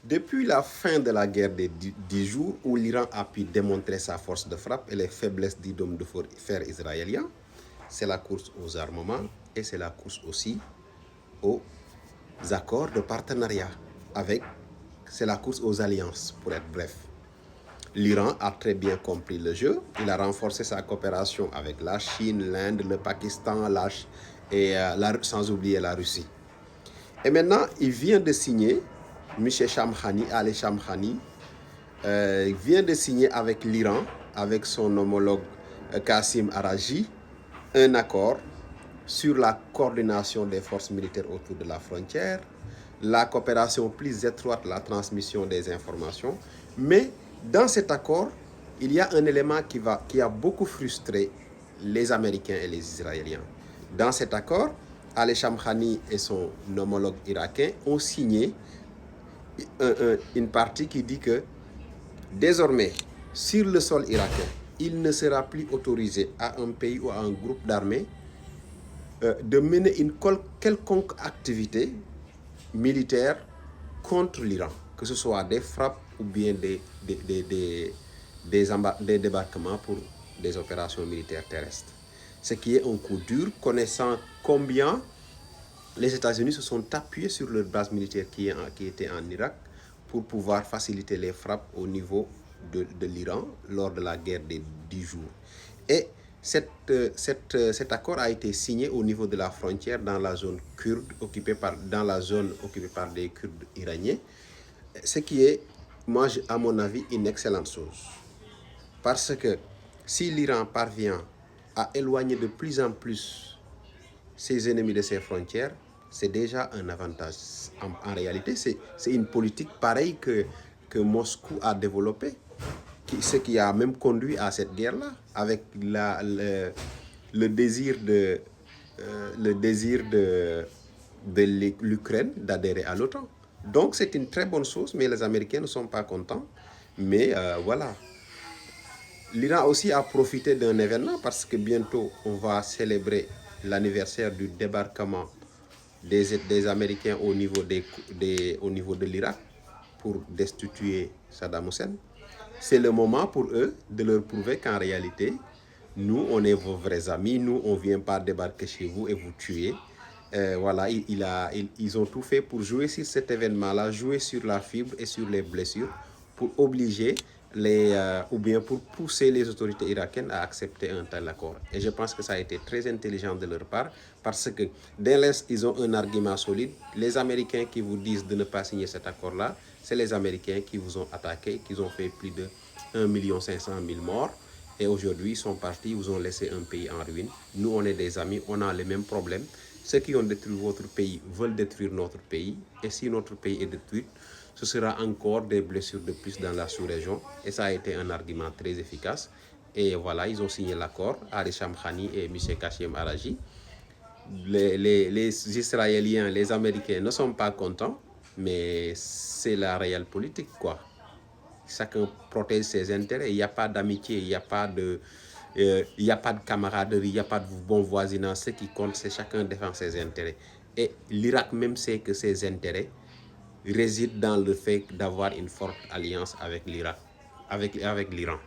Depuis la fin de la guerre des 10 jours, où l'Iran a pu démontrer sa force de frappe et les faiblesses du dôme de fer israélien, c'est la course aux armements et c'est la course aussi aux accords de partenariat c'est la course aux alliances, pour être bref. L'Iran a très bien compris le jeu. Il a renforcé sa coopération avec la Chine, l'Inde, le Pakistan, sans oublier la Russie. Et maintenant, il vient de signer, Ali Shamkhani, vient de signer avec l'Iran, avec son homologue Qassim Araji, un accord sur la coordination des forces militaires autour de la frontière, la coopération plus étroite, la transmission des informations. Mais dans cet accord, il y a un élément qui a beaucoup frustré les Américains et les Israéliens. Dans cet accord, Ali Shamkhani et son homologue irakien ont signé une partie qui dit que désormais, sur le sol irakien, il ne sera plus autorisé à un pays ou à un groupe d'armées de mener une quelconque activité militaire contre l'Iran, que ce soit des frappes ou bien des débarquements pour des opérations militaires terrestres. Ce qui est un coup dur, connaissant combien les États-Unis se sont appuyés sur leur base militaire qui était en Irak pour pouvoir faciliter les frappes au niveau de l'Iran lors de la guerre des 10 jours. Et cet accord a été signé au niveau de la frontière dans la zone kurde occupée par des Kurdes iraniens, ce qui est, à mon avis, une excellente chose. Parce que si l'Iran parvient à éloigner de plus en plus ses ennemis de ses frontières, c'est déjà un avantage. En réalité, c'est une politique pareille que Moscou a développée, ce qui a même conduit à cette guerre-là, avec le désir de l'Ukraine d'adhérer à l'OTAN. Donc c'est une très bonne chose, mais les Américains ne sont pas contents. Mais voilà. L'Iran aussi a profité d'un événement parce que bientôt on va célébrer l'anniversaire du débarquement des Américains au niveau de l'Irak pour destituer Saddam Hussein. C'est le moment pour eux de leur prouver qu'en réalité, nous, on est vos vrais amis, nous, on ne vient pas débarquer chez vous et vous tuer. Voilà, ils ont tout fait pour jouer sur cet événement-là, jouer sur la fibre et sur les blessures, pour obliger ou bien pour pousser les autorités irakiennes à accepter un tel accord. Et je pense que ça a été très intelligent de leur part, parce que dès l'instant ils ont un argument solide. Les Américains qui vous disent de ne pas signer cet accord-là, c'est les Américains qui vous ont attaqué, qui ont fait plus de 1 500 000 morts. Et aujourd'hui, ils sont partis, ils vous ont laissé un pays en ruine. Nous, on est des amis, on a les mêmes problèmes. Ceux qui ont détruit votre pays veulent détruire notre pays. Et si notre pays est détruit, ce sera encore des blessures de plus dans la sous-région. Et ça a été un argument très efficace. Et voilà, ils ont signé l'accord, Ali Shamkhani et M. Qassim Araji. Les Israéliens, les Américains ne sont pas contents, mais c'est la réelle politique, quoi. Chacun protège ses intérêts. Il n'y a pas d'amitié, il n'y a pas de camaraderie, il n'y a pas de bon voisinage. Ce qui compte, c'est chacun défend ses intérêts. Et l'Irak même sait que ses intérêts résident dans le fait d'avoir une forte alliance avec l'Irak, avec l'Iran.